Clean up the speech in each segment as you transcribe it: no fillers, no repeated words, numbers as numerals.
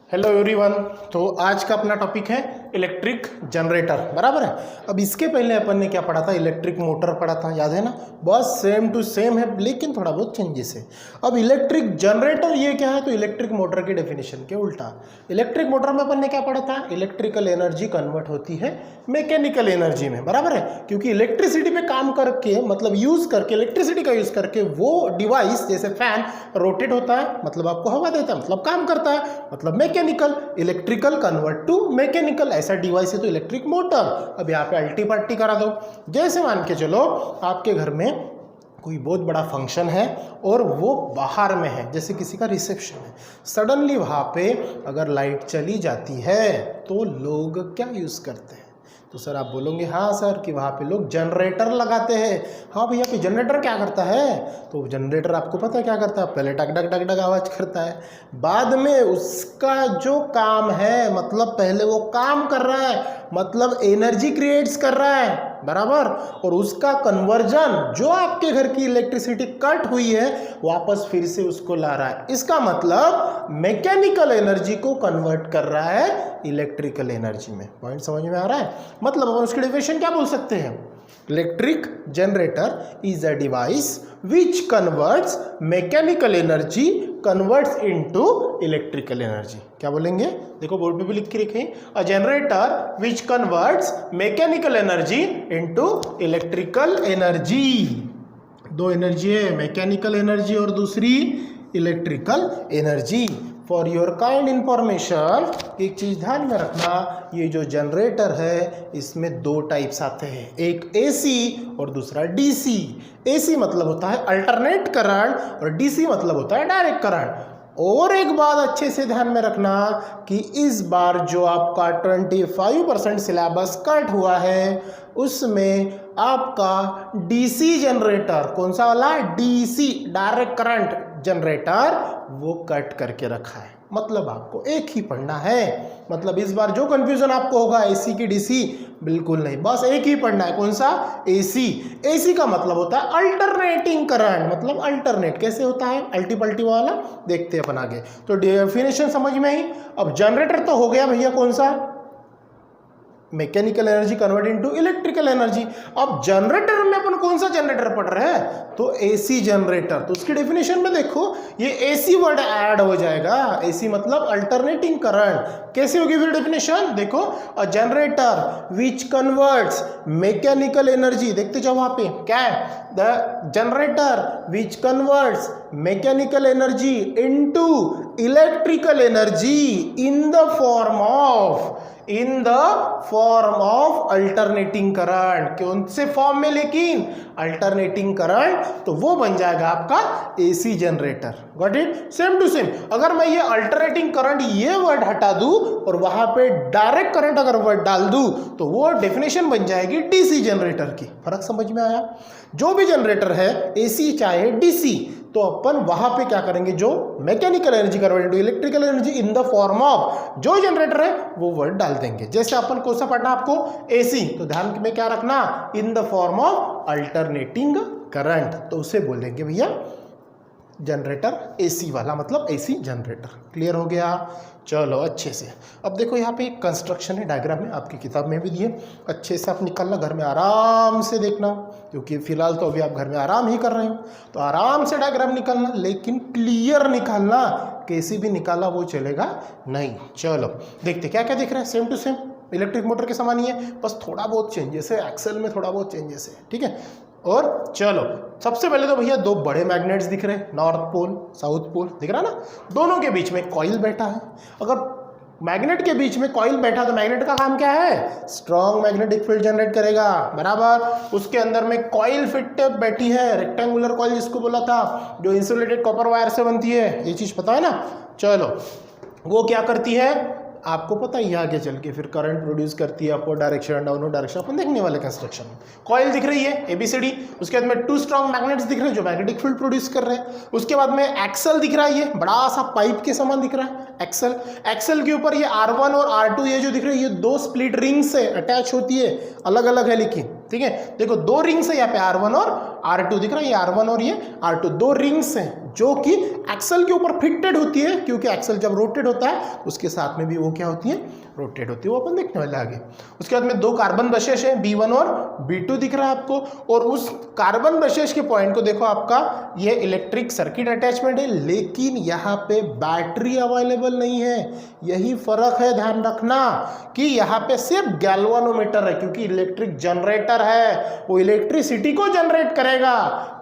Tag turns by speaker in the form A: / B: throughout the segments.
A: Hello everyone. तो आज का अपना टॉपिक है इलेक्ट्रिक जनरेटर, बराबर है। अब इसके पहले अपन ने क्या पढ़ा था, इलेक्ट्रिक मोटर पढ़ा था, याद है ना। बस सेम टू सेम है, लेकिन थोड़ा बहुत चेंजेस है। अब इलेक्ट्रिक जनरेटर ये क्या है, तो इलेक्ट्रिक मोटर की डेफिनेशन के उल्टा। इलेक्ट्रिक मोटर में अपन ने क्या पढ़ा था, इलेक्ट्रिकल एनर्जी कन्वर्ट होती है मैकेनिकल एनर्जी में, बराबर है। क्योंकि इलेक्ट्रिसिटी पे काम करके, मतलब यूज करके, इलेक्ट्रिसिटी का यूज करके वो डिवाइस जैसे फैन रोटेट होता है, मतलब आपको हवा देता है, मतलब काम करता है, मतलब mechanical. Electrical convert to mechanical, ऐसा डिवाइस है तो इलेक्ट्रिक मोटर। अब यहाँ पे अल्टी पट्टी करा दो। जैसे मान के चलो आपके घर में कोई बहुत बड़ा फंक्शन है और वो बाहर में है, जैसे किसी का रिसेप्शन है। सडनली वहाँ पे अगर लाइट चली जाती है तो लोग क्या यूज़ करते हैं, तो सर आप बोलोगे हाँ सर कि वहाँ पे लोग जनरेटर लगाते हैं। हाँ भैया, पे जनरेटर क्या करता है, तो जनरेटर आपको पता है क्या करता है, पहले टक टक टक टक आवाज़ करता है, बाद में उसका जो काम है, मतलब पहले वो काम कर रहा है, मतलब एनर्जी क्रिएट्स कर रहा है, बराबर, और उसका कन्वर्जन जो आपके घर की इलेक्ट्रिसिटी कट हुई है वापस फिर से उसको ला रहा है। इसका मतलब मैकेनिकल एनर्जी को कन्वर्ट कर रहा है इलेक्ट्रिकल एनर्जी में। पॉइंट समझ में आ रहा है। मतलब अपन उसकी डेफिनेशन क्या बोल सकते हैं, electric generator is a device which converts mechanical energy converts into electrical energy. क्या बोलेंगे, देखो बोर्ड पे भी लिख के रखें, a generator which converts mechanical energy into electrical energy. दो एनर्जी है, मैकेनिकल एनर्जी और दूसरी electrical energy. For your kind information, एक चीज ध्यान में रखना, ये जो जनरेटर है इसमें दो टाइप्स आते हैं, एक एसी और दूसरा डीसी। एसी मतलब होता है अल्टरनेट करंट और डीसी मतलब होता है डायरेक्ट करंट। और एक बात अच्छे से ध्यान में रखना कि इस बार जो आपका 25% सिलेबस कट हुआ है उसमें आपका डीसी जनरेटर, कौन सा वाला, डीसी डायरेक्ट करंट जनरेटर, वो कट करके रखा है। मतलब आपको एक ही पढ़ना है। मतलब इस बार जो कंफ्यूजन आपको होगा एसी की डीसी, बिल्कुल नहीं, बस एक ही पढ़ना है, कौन सा, एसी। एसी का मतलब होता है अल्टरनेटिंग करंट, मतलब अल्टरनेट कैसे होता है, अल्टी पल्टी वाला, देखते हैं अपन आगे। तो डेफिनेशन समझ में आई। अब जनरेटर तो हो गया भैया, कौन सा, mechanical energy convert into electrical energy. अब जनरेटर में अपन कौन सा जनरेटर पढ़ रहे हैं, तो एसी जनरेटर। तो उसकी डेफिनेशन में देखो ये एसी वर्ड ऐड हो जाएगा। एसी मतलब अल्टरनेटिंग करंट। कैसे होगी फिर डेफिनेशन, देखो, a generator which converts mechanical energy, देखते जाओ वहां पे क्या है, the generator which converts mechanical energy into electrical energy in the form of alternating current. कौन से फॉर्म में, लेकिन अल्टरनेटिंग करंट, तो वो बन जाएगा आपका AC generator. Got it, same to same. अगर मैं ये अल्टरनेटिंग करंट ये वर्ड हटा दूं और वहां पे डायरेक्ट करंट अगर वर्ड डाल दूं तो वो डेफिनेशन बन जाएगी डीसी जनरेटर की। फर्क समझ में आया। जो भी जनरेटर है एसी चाहे डीसी, तो अपन वहां पे क्या करेंगे, जो mechanical energy convert into electrical energy in the form of जो जनरेटर है वो वर्ड डाल देंगे। जैसे अपन कौन सा पढ़ना आपको, एसी, तो ध्यान में क्या रखना, in the form of alternating current, तो उसे बोलेंगे भैया जनरेटर एसी वाला, मतलब एसी जनरेटर। क्लियर हो गया, चलो अच्छे से। अब देखो यहाँ पे एक कंस्ट्रक्शन है, डायग्राम में आपकी किताब में भी दिए, अच्छे से आप निकालना, घर में आराम से देखना, क्योंकि फिलहाल तो अभी आप घर में आराम ही कर रहे हो, तो आराम से डायग्राम निकालना, लेकिन क्लियर निकालना, कैसे भी निकाला वो चलेगा नहीं। चलो देखते क्या क्या दिख रहा है, same to same electric motor के समान ही है, बस थोड़ा बहुत चेंजेस है, एक्सेल में थोड़ा बहुत चेंजेस है, ठीक है। और चलो सबसे पहले तो भैया दो बड़े मैग्नेट्स दिख रहे हैं, नॉर्थ पोल साउथ पोल, दिख रहा ना, दोनों के बीच में कॉइल बैठा है। अगर मैग्नेट के बीच में कॉइल बैठा तो मैग्नेट का काम क्या है, स्ट्रॉन्ग मैग्नेटिक फील्ड जनरेट करेगा, बराबर। उसके अंदर में कॉइल फिट बैठी है, रेक्टेंगुलर कॉइल जिसको बोला था, जो इंसुलेटेड कॉपर वायर से बनती है, ये चीज पता है ना। चलो वो क्या करती है, आपको पता ही, आगे चल के फिर करंट प्रोड्यूस करती है, अपवर्ड डायरेक्शन डाउनवर्ड डायरेक्शन, अपन देखने वाले कंस्ट्रक्शन में। कॉइल दिख रही है एबीसीडी, उसके बाद में टू स्ट्रॉन्ग मैग्नेट्स दिख रहे हैं जो मैग्नेटिक फील्ड प्रोड्यूस कर रहे हैं। उसके बाद में एक्सल दिख रहा है, ये बड़ा सा पाइप के समान दिख रहा है एक्सल। एक्सल के ऊपर ये R1 और R2 ये जो दिख रही है, ये दो स्प्लिट रिंग से अटैच होती है, अलग अलग है लेकिन, ठीक है। देखो दो रिंग्स है यहाँ पे, R1 और R2 दिख रहा है, ये R1 और ये R2, दो रिंग्स हैं जो कि एक्सल के ऊपर फिटेड होती है, क्योंकि एक्सल जब रोटेट होता है उसके साथ में भी वो क्या होती है, रोटेट होती है। वो अपन देखने वाले आगे। उसके बाद में 2 कार्बन ब्रशेस है, B1 और B2 दिख रहा है आपको, और उस कार्बन ब्रशेस के पॉइंट को देखो, आपका ये इलेक्ट्रिक सर्किट अटैचमेंट है, लेकिन यहाँ पे बैटरी अवेलेबल नहीं है। यही फर्क है, ध्यान रखना कि यहाँ पे सिर्फ गैल्वानोमीटर है, क्योंकि इलेक्ट्रिक जनरेटर है, वो इलेक्ट्रिसिटी को जनरेट करेगा।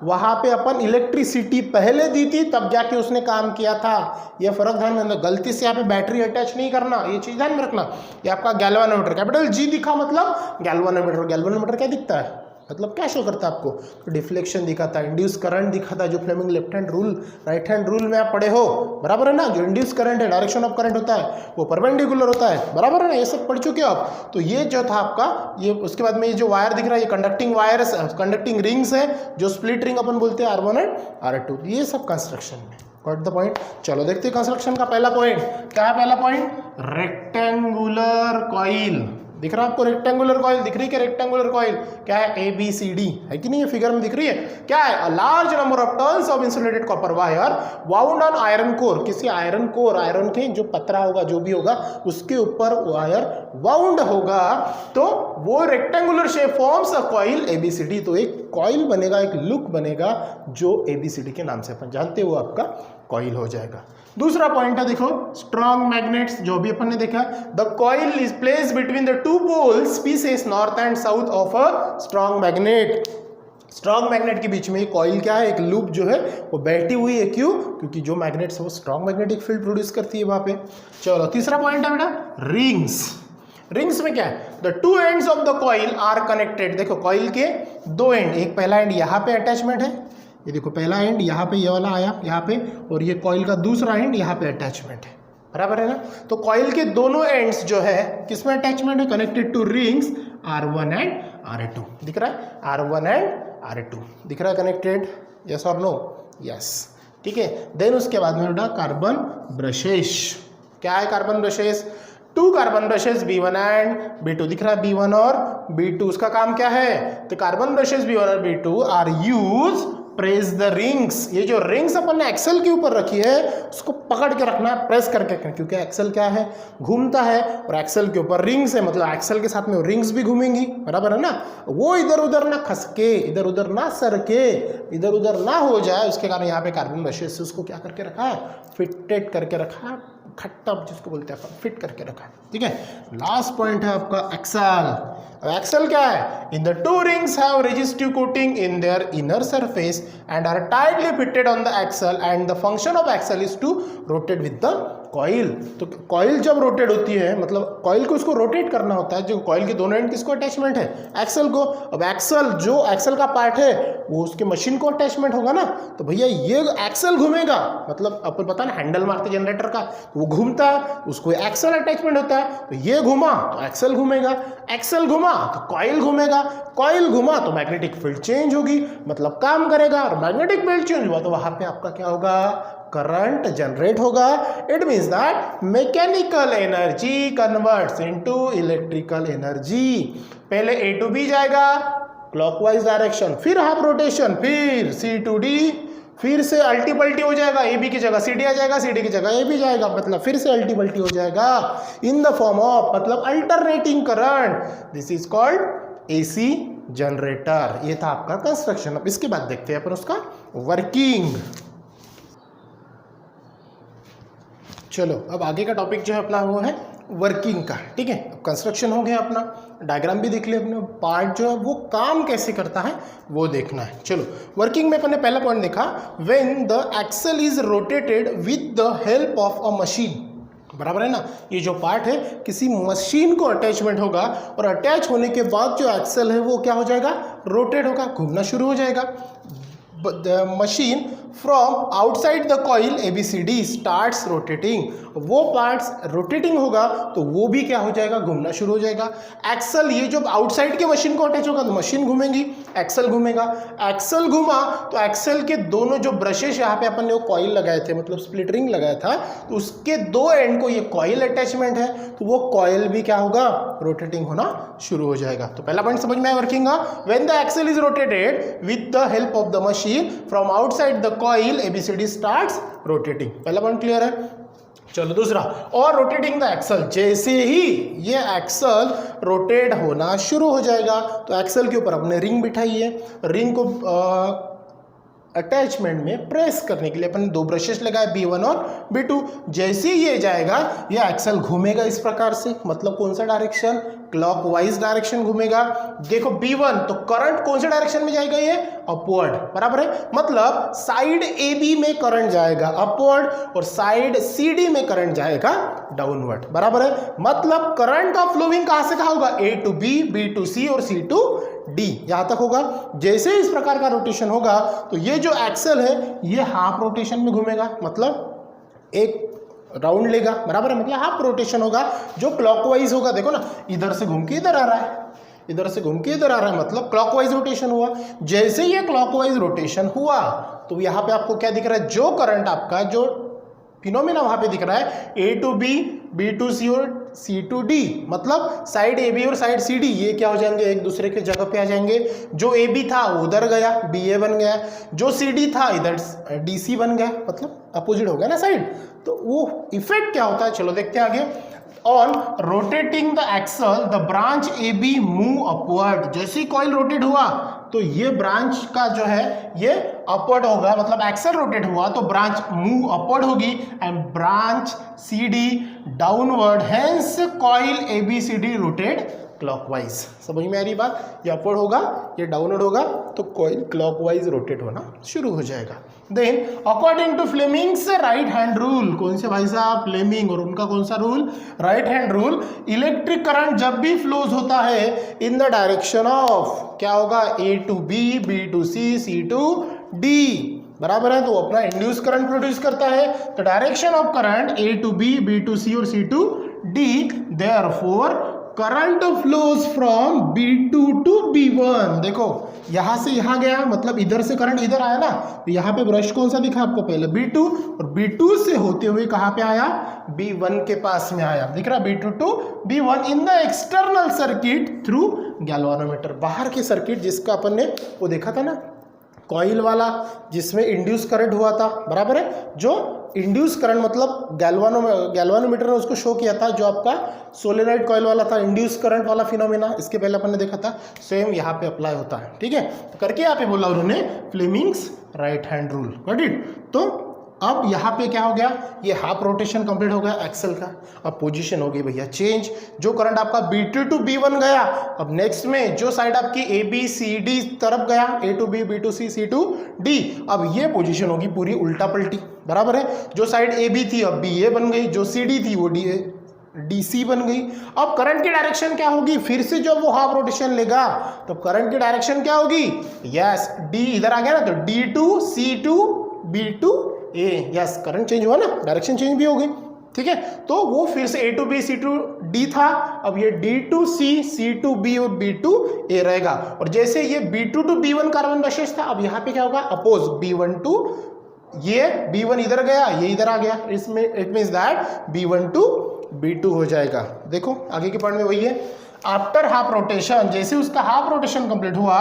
A: वहां पे अपन इलेक्ट्रिसिटी पहले दी थी, तब जाके उसने काम किया था। ये फर्क ध्यान में रखना, गलती से यहाँ पे बैटरी अटैच नहीं करना, ये चीज ध्यान में रखना। ये आपका गैल्वानोमीटर, कैपिटल G दिखा मतलब गैल्वानोमीटर। गैल्वानोमीटर क्या दिखता है, मतलब क्या शो करता है आपको, तो डिफ्लेक्शन दिखाता है, इंड्यूस करंट दिखाता है, जो Fleming left hand rule right hand rule में आप पढ़े हो, बराबर है ना। जो इंड्यूस करंट है, डायरेक्शन ऑफ करंट होता है वो परपेंडिकुलर होता है, बराबर है ना, ये सब पढ़ चुके हो आप। तो ये जो था आपका ये, उसके बाद में ये जो वायर दिख रहा है, ये कंडक्टिंग वायर्स, कंडक्टिंग रिंग्स है, जो स्प्लिट रिंग अपन बोलते हैं R1 एंड R2। ये सब कंस्ट्रक्शन में गॉट द पॉइंट। चलो देखते हैं कंस्ट्रक्शन का पहला पॉइंट क्या है। पहला पॉइंट, रेक्टेंगुलर कॉइल दिख रहा है आपको, रेक्टेंगुलर कॉइल दिख रही है क्या, रेक्टेंगुलर कॉइल क्या है, ABCD है कि नहीं, ये फिगर में दिख रही है क्या है, a large number of turns of insulated copper wire wound on iron core, किसी आयरन कोर, आयरन के जो पतरा होगा जो भी होगा उसके ऊपर वायर वाउंड होगा, तो वो rectangular shape forms a coil ABCD। तो एक कॉइल बनेगा, एक लुक बनेगा जो ABCD के नाम से अपन जानते हैं, वो आपका कॉइल हो जाएगा। दूसरा पॉइंट है देखो, स्ट्रॉन्ग मैग्नेट्स, जो भी अपन ने देखा, the coil is placed between the 2 poles pieces north and south of a strong magnet. Strong magnet के बीच में कॉइल क्या है, एक लूप जो है वो बैठी हुई है, क्यों, क्योंकि जो मैग्नेट्स है वो स्ट्रॉन्ग मैग्नेटिक फील्ड प्रोड्यूस करती है वहां पे। चलो तीसरा पॉइंट है बेटा, रिंग्स। रिंग्स में क्या है, the 2 ends of the coil are connected. देखो कॉइल के 2 एंड, एक पहला एंड यहाँ पे अटैचमेंट है, ये देखो पहला एंड यहाँ पे, ये वाला आया यहाँ पे, और ये कॉइल का दूसरा एंड यहाँ पे अटैचमेंट है, बराबर है ना। तो कॉइल के दोनों एंड्स जो है किसमें अटैचमेंट है, connected to rings R1 and R2 दिख रहा है, R1 एंड R2 दिख रहा है कनेक्टेड, यस और नो, यस, ठीक है। देन उसके बाद में बेटा कार्बन ब्रशेस, क्या है carbon brushes, 2 carbon brushes B1 and B2 दिख रहा है, B1 और B2, उसका काम क्या है, तो कार्बन ब्रशेस B1 और B2 are use press the rings. ये जो रिंग्स अपन ने एक्सेल के ऊपर रखी है उसको पकड़ के रखना है, प्रेस करके, क्योंकि एक्सेल क्या है, घूमता है, और एक्सेल के ऊपर रिंग्स है, मतलब एक्सेल के साथ में रिंग्स भी घूमेंगी, बराबर है ना। वो इधर उधर ना खसके, इधर उधर ना सरके, इधर उधर ना हो जाए, उसके कारण यहाँ पे कार्बन ब्रशेस से उसको क्या करके रखा है, फिटेड करके रखा है, खट्टा जिसको बोलते हैं अपन, फिट करके रखा है, ठीक है। लास्ट पॉइंट है आपका एक्सल। अब एक्सल क्या है, in the 2 rings have resistive coating in their inner surface and are tightly fitted on the axle and the function of axle is to rotate with the coil. तो coil जब rotate होती है, मतलब coil को उसको rotate करना होता है, जो कॉइल के दोनों एंड किसको अटैचमेंट है, एक्सल को। अब एक्सल, जो एक्सल का पार्ट है वो उसके मशीन को अटैचमेंट होगा ना, तो भैया ये एक्सल घूमेगा, मतलब अपन पता ना हैंडल मारते जनरेटर का, वो घूमता है, उसको एक्सल अटैचमेंट होता है, तो ये घूमा तो एक्सल घूमेगा, एक्सल घुमा तो कॉइल घूमेगा, कॉइल घुमा तो मैग्नेटिक फील्ड चेंज होगी, मतलब काम करेगा, और मैग्नेटिक फील्ड चेंज हुआ तो वहां पे आपका क्या होगा, करंट जनरेट होगा। It means that mechanical energy converts into electrical energy. पहले A to B जाएगा क्लॉकवाइज डायरेक्शन, फिर हाफ रोटेशन, फिर C to D, फिर से अल्टी पल्टी हो जाएगा, AB की जगह CD आ जाएगा, CD की जगह AB जाएगा, मतलब फिर से अल्टी पल्टी हो जाएगा इन द फॉर्म ऑफ, मतलब alternating current. This is called AC generator. ये था आपका कंस्ट्रक्शन। अब इसके बाद देखते हैं अपन उसका वर्किंग। चलो अब आगे का टॉपिक जो है अपना वो है वर्किंग का, ठीक है। अब कंस्ट्रक्शन हो गया अपना, डायग्राम भी देख लिया अपने, पार्ट जो है वो काम कैसे करता है वो देखना है। चलो वर्किंग में अपन ने पहला पॉइंट देखा, when the axle is rotated with the help of a machine, बराबर है ना। ये जो पार्ट है किसी मशीन को अटैचमेंट होगा, और अटैच होने के बाद जो एक्सल है वो क्या हो जाएगा, रोटेट होगा, घूमना शुरू हो जाएगा। The machine from outside the coil ABCD starts rotating, वो पार्ट्स रोटेटिंग होगा तो वो भी क्या हो जाएगा, घूमना शुरू हो जाएगा। एक्सल, ये जब आउटसाइड के मशीन को अटैच होगा तो मशीन घूमेगी, एक्सल घूमेगा, एक्सल घूमा तो एक्सल के दोनों जो ब्रशेस यहाँ पे अपन ने वो कॉइल लगाए थे, मतलब स्प्लिट रिंग लगाया था, तो उसके 2 एंड को ये कॉइल अटैचमेंट है, तो वो कॉइल भी क्या होगा, रोटेटिंग होना शुरू हो जाएगा। तो पहला पॉइंट समझ में आया वर्किंग का, when the axle is rotated with the help of the machine from outside the coil ABCD starts rotating. पहला पॉइंट क्लियर है। चलो दूसरा, और रोटेटिंग द एक्सल, जैसे ही ये एक्सल रोटेट होना शुरू हो जाएगा तो एक्सल के ऊपर अपने रिंग बिठाइए, रिंग को अटैचमेंट में प्रेस करने के लिए अपन 2 ब्रशेस लगाए B1 और B2। जैसे ही ये जाएगा ये एक्सल घूमेगा इस प्रकार से, मतलब कौन सा डायरेक्शन, क्लॉकवाइज डायरेक्शन घूमेगा। देखो B1 तो करंट कौन से डायरेक्शन में जाएगा, ये अपवर्ड, बराबर है। मतलब साइड AB में करंट जाएगा अपवर्ड और साइड CD में करंट जाएगा डाउनवर्ड, बराबर है। मतलब करंट का फ्लोइंग कहां से कहां होगा, A to B, B to C और C to D, यहां तक होगा। जैसे इस प्रकार का रोटेशन होगा तो ये जो एक्सल है ये हाफ रोटेशन में घूमेगा, मतलब एक राउंड लेगा, बराबर है। मतलब हाफ रोटेशन होगा जो क्लॉकवाइज होगा। देखो ना, इधर से घूम के इधर आ रहा है, इधर से घूम के इधर आ रहा है, मतलब क्लॉकवाइज रोटेशन हुआ। जैसे ये क्लॉकवाइज रोटेशन हुआ तो यहाँ पे आपको क्या दिख रहा है, जो करंट आपका जो फिनोमेना वहां पे दिख रहा है A to B, B to C और C to D, मतलब साइड AB और साइड CD ये क्या हो जाएंगे, एक दूसरे के जगह पे आ जाएंगे। जो AB था वो उधर गया, BA बन गया, जो CD था इधर DC बन गया, मतलब अपोजिट हो गया ना साइड। तो वो इफेक्ट क्या होता है, चलो देखते हैं आगे। On rotating the axle the branch AB move upward, जैसे ही कॉइल रोटेट हुआ तो ये ब्रांच का जो है ये अपवर्ड होगा, मतलब एक्सल रोटेट हुआ तो ब्रांच मूव अपवर्ड होगी and branch CD downward, hence coil ABCD rotate clockwise. समझ में आ रही बात, ये अपवर्ड होगा ये डाउनवर्ड होगा तो कॉइल क्लॉकवाइज रोटेट होना शुरू हो जाएगा। Then according to Fleming's right hand rule, कौन से भाई साहब, फ्लेमिंग और उनका कौन सा rule, right hand rule. Electric current जब भी फ्लोज होता है इन द डायरेक्शन ऑफ, क्या होगा, A to B, B to C, C to D, बराबर है। तो अपना इंड्यूस करंट प्रोड्यूस करता है। तो direction of current A to B, B to C और C to D, therefore current flows from B2 to B1। देखो यहां से यहां गया, मतलब इधर से करंट इधर आया ना, तो यहाँ पे ब्रश कौन सा दिखा आपको, पहले B2 और B2 से होते हुए कहां पे आया, B1 के पास में आया, दिख रहा B2 to B1 in the external circuit through galvanometer. बाहर के सर्किट जिसका अपन ने वो देखा था ना, कॉइल वाला जिसमें इंड्यूस करंट हुआ था, बराबर है। जो इंड्यूस करंट मतलब गैल्वानोमीटर ने उसको शो किया था, जो आपका सोलेनॉइड कॉइल वाला था, इंड्यूस करंट वाला फिनोमेना, इसके पहले अपन ने देखा था। सेम यहाँ पे अप्लाई होता है, ठीक है। तो करके यहाँ पे बोला उन्होंने Fleming's right hand rule, got it. तो अब यहाँ पे क्या हो गया, ये हाफ रोटेशन कंप्लीट हो गया एक्सल का। अब पोजीशन हो गई भैया चेंज, जो करंट आपका B2 टू B1 गया, अब नेक्स्ट में जो साइड आपकी ABCD तरफ गया, A to B, B to C, C to D, अब ये पोजीशन होगी पूरी उल्टा पलटी, बराबर है। जो साइड AB थी अब BA बन गई, जो CD थी वो DC बन गई। अब करंट की डायरेक्शन क्या होगी, फिर से जब वो हाफ रोटेशन लेगा तो करंट की डायरेक्शन क्या होगी, यस D इधर आ गया ना, तो D to C to B to A, yes current change हुआ ना, डायरेक्शन चेंज भी हो गई, ठीक है। तो वो फिर से A to B, C to D था, अब ये D to C, C to B और B to A रहेगा। और जैसे ये B2 to B1 carbon brushes था, अब यहाँ पे क्या होगा, अपोज B1 to, ये B1 इधर गया, ये इधर आ गया, इसमें it means that B1 to B2 हो जाएगा। देखो आगे के पॉइंट में वही है। आफ्टर हाफ रोटेशन, जैसे उसका हाफ रोटेशन कंप्लीट हुआ,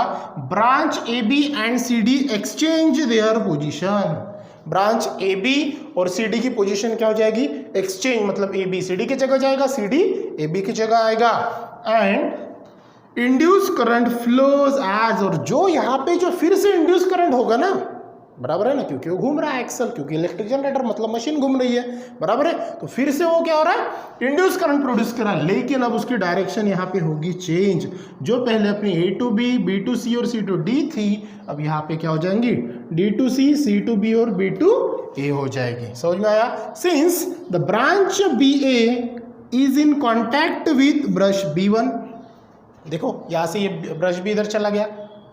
A: branch AB and CD exchange their position. Branch AB और CD की पोजीशन क्या हो जाएगी, एक्सचेंज, मतलब AB CD की जगह जाएगा, CD AB की जगह आएगा। And induced current flows as, और जो यहाँ पे जो फिर से इंड्यूस करंट होगा ना, बराबर है ना, क्योंकि वो घूम रहा है एक्सल, क्योंकि इलेक्ट्रिक जनरेटर मतलब मशीन घूम रही है, बराबर है। तो फिर से वो क्या हो रहा है, इंड्यूस करंट प्रोड्यूस कर रहा है, लेकिन अब उसकी डायरेक्शन यहाँ पे होगी चेंज। जो पहले अपनी A to B, B to C और C to D थी, अब यहाँ पे क्या हो जाएंगी, D to C, C to B और B to A हो जाएगी। समझ में आया। Since the branch BA is in contact with brush B1, देखो यहाँ से ये ब्रश भी इधर चला गया,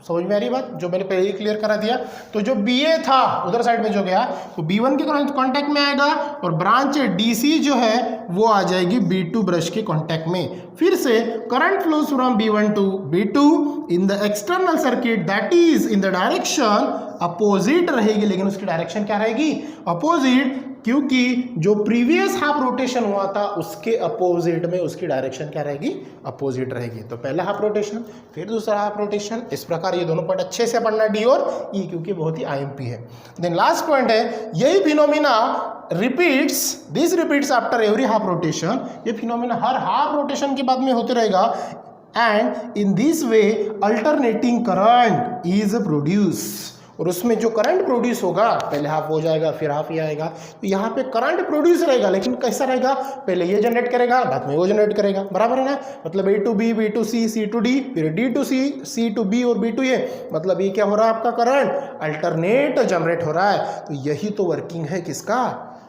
A: समझ में आ रही बात, जो मैंने पहले ही क्लियर करा दिया। तो जो BA था उधर साइड में जो गया वो B1 के कांटेक्ट में आएगा, और ब्रांच DC जो है वो आ जाएगी B2 ब्रश के कांटेक्ट में। फिर से current flows from B1 to B2 in the external circuit, that is in the direction opposite रहेगी, लेकिन उसकी डायरेक्शन क्या रहेगी, अपोजिट क्योंकि जो प्रीवियस हाफ रोटेशन हुआ था उसके अपोजिट में उसकी डायरेक्शन क्या रहेगी, अपोजिट रहेगी। तो पहला हाफ रोटेशन फिर दूसरा हाफ रोटेशन, इस प्रकार ये दोनों पॉइंट अच्छे से पढ़ना डी और ई, क्योंकि बहुत ही आईएमपी है। देन लास्ट पॉइंट है यही phenomena this repeats after every half rotation, ये फिनोमिना हर हाफ रोटेशन के बाद में होते रहेगा। And in this way alternating current is produce, और उसमें जो करंट प्रोड्यूस होगा, पहले हाफ हो जाएगा फिर हाफ ही आएगा, तो यहाँ पे करंट प्रोड्यूस रहेगा, लेकिन कैसा रहेगा, पहले ये जनरेट करेगा बाद में वो जनरेट करेगा, बराबर है ना। मतलब A to B, B to C, C to D, फिर D to C, C to B और B to A, मतलब ये क्या हो रहा है, आपका करंट अल्टरनेट जनरेट हो रहा है। तो यही तो वर्किंग है किसका,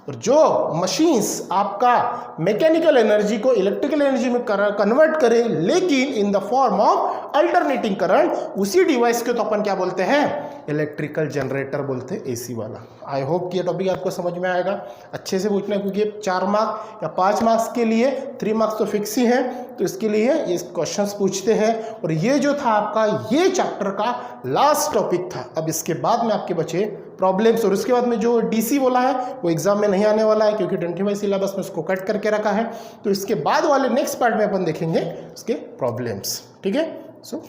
A: और जो मशीन्स आपका मैकेनिकल एनर्जी को इलेक्ट्रिकल एनर्जी में कन्वर्ट करे, लेकिन in the form of alternating current, उसी डिवाइस को तो अपन क्या बोलते हैं, इलेक्ट्रिकल जनरेटर बोलते हैं, एसी वाला। आई होप कि ये टॉपिक आपको समझ में आएगा, अच्छे से पूछना, क्योंकि 4 मार्क्स या 5 मार्क्स के लिए 3 मार्क्स तो फिक्स ही है, तो इसके लिए ये क्वेश्चंस पूछते हैं। और ये जो था आपका ये चैप्टर का लास्ट टॉपिक था। अब इसके बाद में आपके बचे प्रॉब्लम्स, और उसके बाद में जो डीसी बोला है वो एग्जाम में नहीं आने वाला है, क्योंकि 25 सिलेबस में उसको कट करके रखा है। तो इसके बाद वाले नेक्स्ट पार्ट में अपन देखेंगे उसके प्रॉब्लम्स, ठीक है। सो